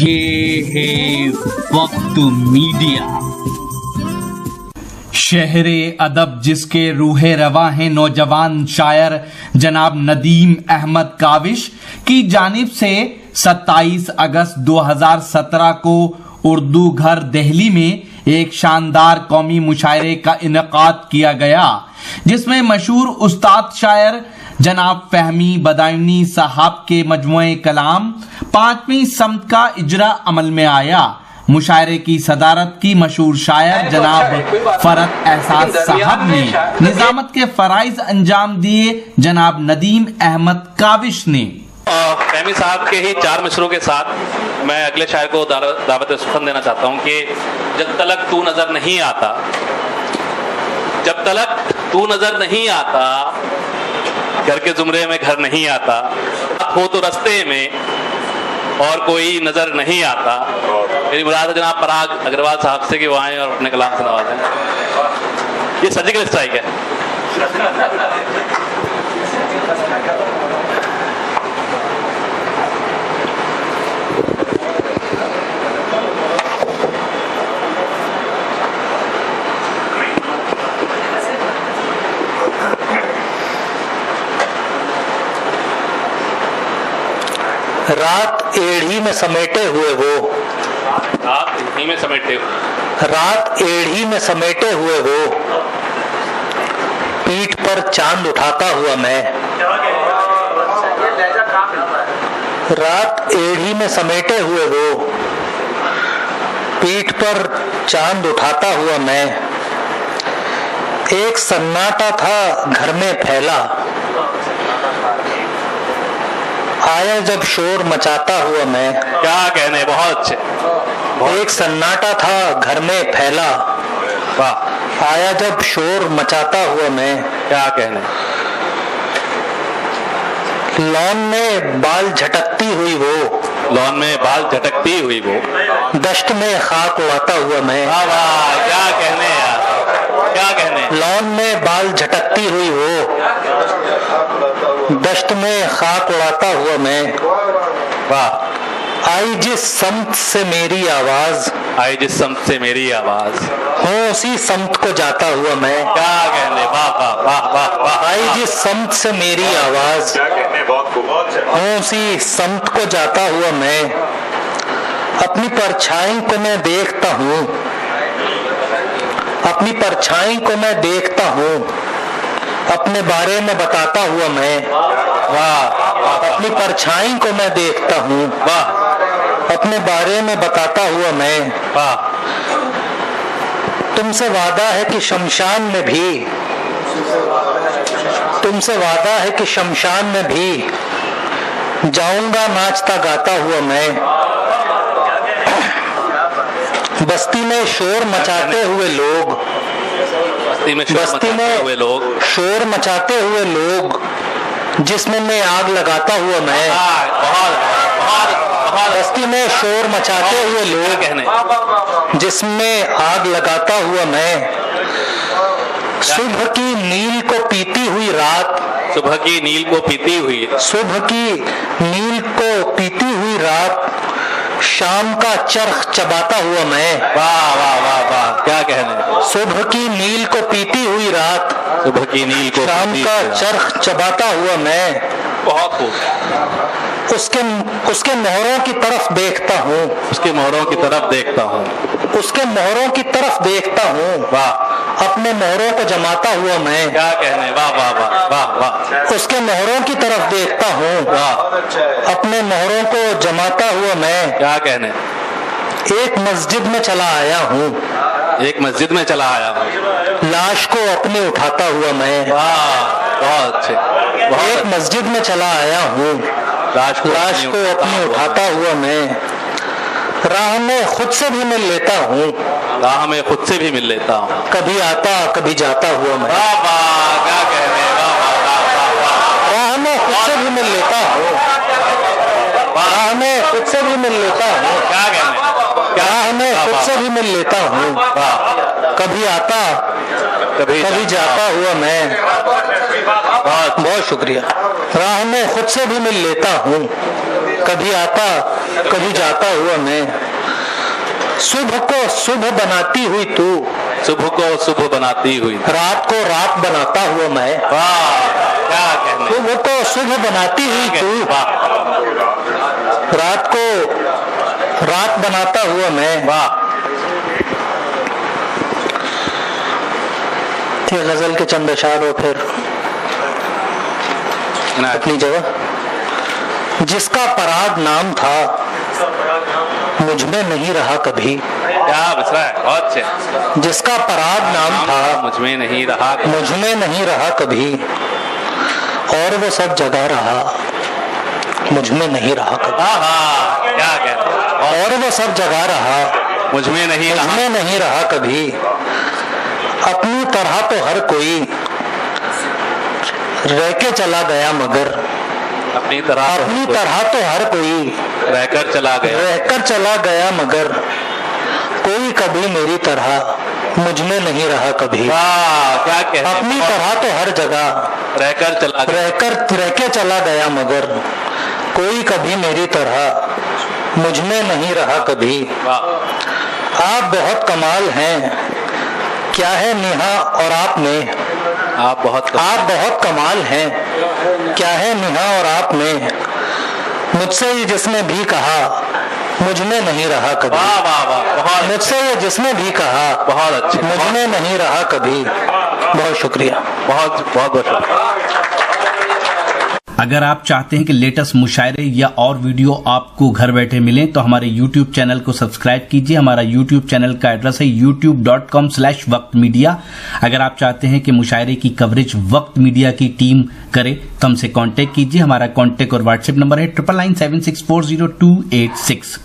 ये है वक्त मीडिया। शहरे अदब जिसके रूहे रवा हैं नौजवान शायर जनाब नदीम अहमद काविश की जानिब से 27 अगस्त 2017 को उर्दू घर दिल्ली में एक शानदार कौमी मुशायरे का इनेकाद किया गया, जिसमें मशहूर उस्ताद शायर जनाब फहमी बदायूनी साहब के मजमुए कलाम 5वीं सम्त का इजरा अमल में आया। मुशायरे की सदारत की मशहूर शायर जनाब फरत एहसास साहब ने, निजामत के फराइज अंजाम दिए जनाब नदीम अहमद काविश ने। फहमी साहब के ही 4 मिसरों के साथ मैं अगले शायर को दावत सुखन देना चाहता हूँ कि जब तलक तू नजर नहीं आता, जब तलक तू नजर नहीं आता, घर के जुमरे में घर नहीं आता, हो तो रास्ते में और कोई नजर नहीं आता। मेरी मुराद है जनाब पराग अग्रवाल साहब से कि वो आए और अपने कलाम से नवाजें। ये सर्जिकल स्ट्राइक है। रात एड़ी में समेटे हुए वो, रात एड़ी में समेटे हुए, रात एड़ी में समेटे हुए वो, पीठ पर चांद उठाता हुआ मैं, रात एड़ी में समेटे हुए वो, पीठ पर चांद उठाता हुआ मैं, एक सन्नाटा था घर में फैला, आया जब शोर मचाता हुआ मैं। क्या कहने, बहुत अच्छे। एक सन्नाटा था घर में फैला, वाह, आया जब शोर मचाता हुआ मैं। क्या कहने। लॉन में बाल झटकती हुई वो, लॉन में बाल झटकती हुई वो, दश्त में खाक उड़ाता हुआ मैं। वाह वाह, क्या कहने यार, क्या कहने। लॉन में बाल झटकती हुई वो, दश्त में खाक उड़ाता हुआ मैं। वाह। आई जिस समत से मेरी आवाज, आई जिस समत से मेरी आवाज, हूँ उसी समत को जाता हुआ मैं। क्या कहने, वाह वाह वाह वाह वाह। आई जिस समत से मेरी आवाज, हूँ उसी समत को जाता हुआ मैं। अपनी परछाई को मैं देखता हूँ, अपनी परछाई को मैं देखता हूँ, अपने बारे में बताता हुआ मैं। वाह। अपनी परछाई को मैं देखता हूँ, वाह, अपने बारे में बताता हुआ मैं। वाह। तुमसे वादा है कि शमशान में भी, तुमसे वादा है कि शमशान में भी जाऊंगा नाचता गाता हुआ मैं। बस्ती में शोर मचाते हुए लोग, बस्ती में शोर मचाते हुए लोग, जिसमें मैं आग लगाता हुआ मैं। बस्ती में शोर मचाते हुए लोग, जिसमें आग लगाता हुआ मैं। सुबह की नील को पीती हुई रात, सुबह की नील को पीती हुई, सुबह की नील को पीती हुई रात, शाम का चरख चबाता हुआ मैं। वाह वाह वाह वाह, क्या कहने। सुबह की नील को पीती हुई रात, सुबह की नील को शाम का चरख चबाता हुआ मैं। बहुत खूब। उसके मोहरों की तरफ देखता हूँ, उसके मोहरों की तरफ देखता हूँ, उसके मोहरों की तरफ देखता हूँ। वाह। अपने मोहरों को जमाता हुआ मैं। क्या कहने, वाह वाह वाह वाह वाह। उसके मोहरों की तरफ देखता हूँ, वाह। अपने मोहरों को जमाता हुआ मैं। क्या कहने। एक मस्जिद में चला आया हूँ, एक मस्जिद में चला आया हूँ, लाश को अपने उठाता हुआ मैं। वाह, बहुत अच्छे। एक मस्जिद में चला आया हूँ, लाश को अपने उठाता हुआ मैं। राह में खुद से भी मिल लेता हूँ, राह में खुद से भी मिल लेता हूँ, कभी आता कभी जाता हुआ मैं। वाह वाह, क्या कहने, वाह वाह वाह वाह। राह में खुद से भी मिल लेता हूँ, राह में खुद से भी मिल लेता हूँ, क्या कहने। राह में खुद से भी मिल लेता हूँ, कभी आता कभी जाता हुआ मैं। बहुत शुक्रिया। राह में खुद से भी मिल लेता हूँ, कभी आता कभी जाता हुआ मैं। सुबह को सुबह बनाती हुई तू, सुबह को सुबह बनाती हुई, रात को रात बनाता हुआ मैं। क्या कहने। सुबह को सुबह बनाती हुई तू, रात को रात बनाता हुआ मैं। ये गजल के चंद अशार और फिर अपनी जगह। जिसका पराग नाम था मुझ में नहीं रहा कभी। क्या बसरा है, बहुत अच्छे। जिसका पराग नाम था मुझ में नहीं रहा, मुझ में नहीं रहा कभी, और वो सब जगह रहा मुझ में नहीं रहा कभी। क्या कहते। और वो सब जगह रहा मुझ में नहीं रहा कभी। अपनी तरह तो हर कोई रह के चला गया मगर, अपनी तरह तो हर कोई रहकर चला गया मगर, कोई कभी मेरी तरह मुझ में नहीं रहा कभी। क्या कहते। अपनी तरह तो हर जगह रह के चला गया मगर, कोई कभी मेरी तरह मुझ में नहीं रहा कभी। आप बहुत कमाल हैं, क्या है नेहा और आप में। आप बहुत कमाल हैं, क्या है नेहा और आप में। मुझसे ये जिसने भी कहा मुझ में नहीं रहा कभी। मुझसे ये जिसने भी कहा बहुत अच्छे, मुझ में नहीं रहा कभी। बहुत शुक्रिया। बहुत शुक्रिया। अगर आप चाहते हैं कि लेटेस्ट मुशायरे या और वीडियो आपको घर बैठे मिलें तो हमारे YouTube चैनल को सब्सक्राइब कीजिए। हमारा YouTube चैनल का एड्रेस है youtube.com/वक्त मीडिया। अगर आप चाहते हैं कि मुशायरे की कवरेज वक्त मीडिया की टीम करे तो हमसे कांटेक्ट कीजिए। हमारा कांटेक्ट और व्हाट्सएप नंबर है 9997640286।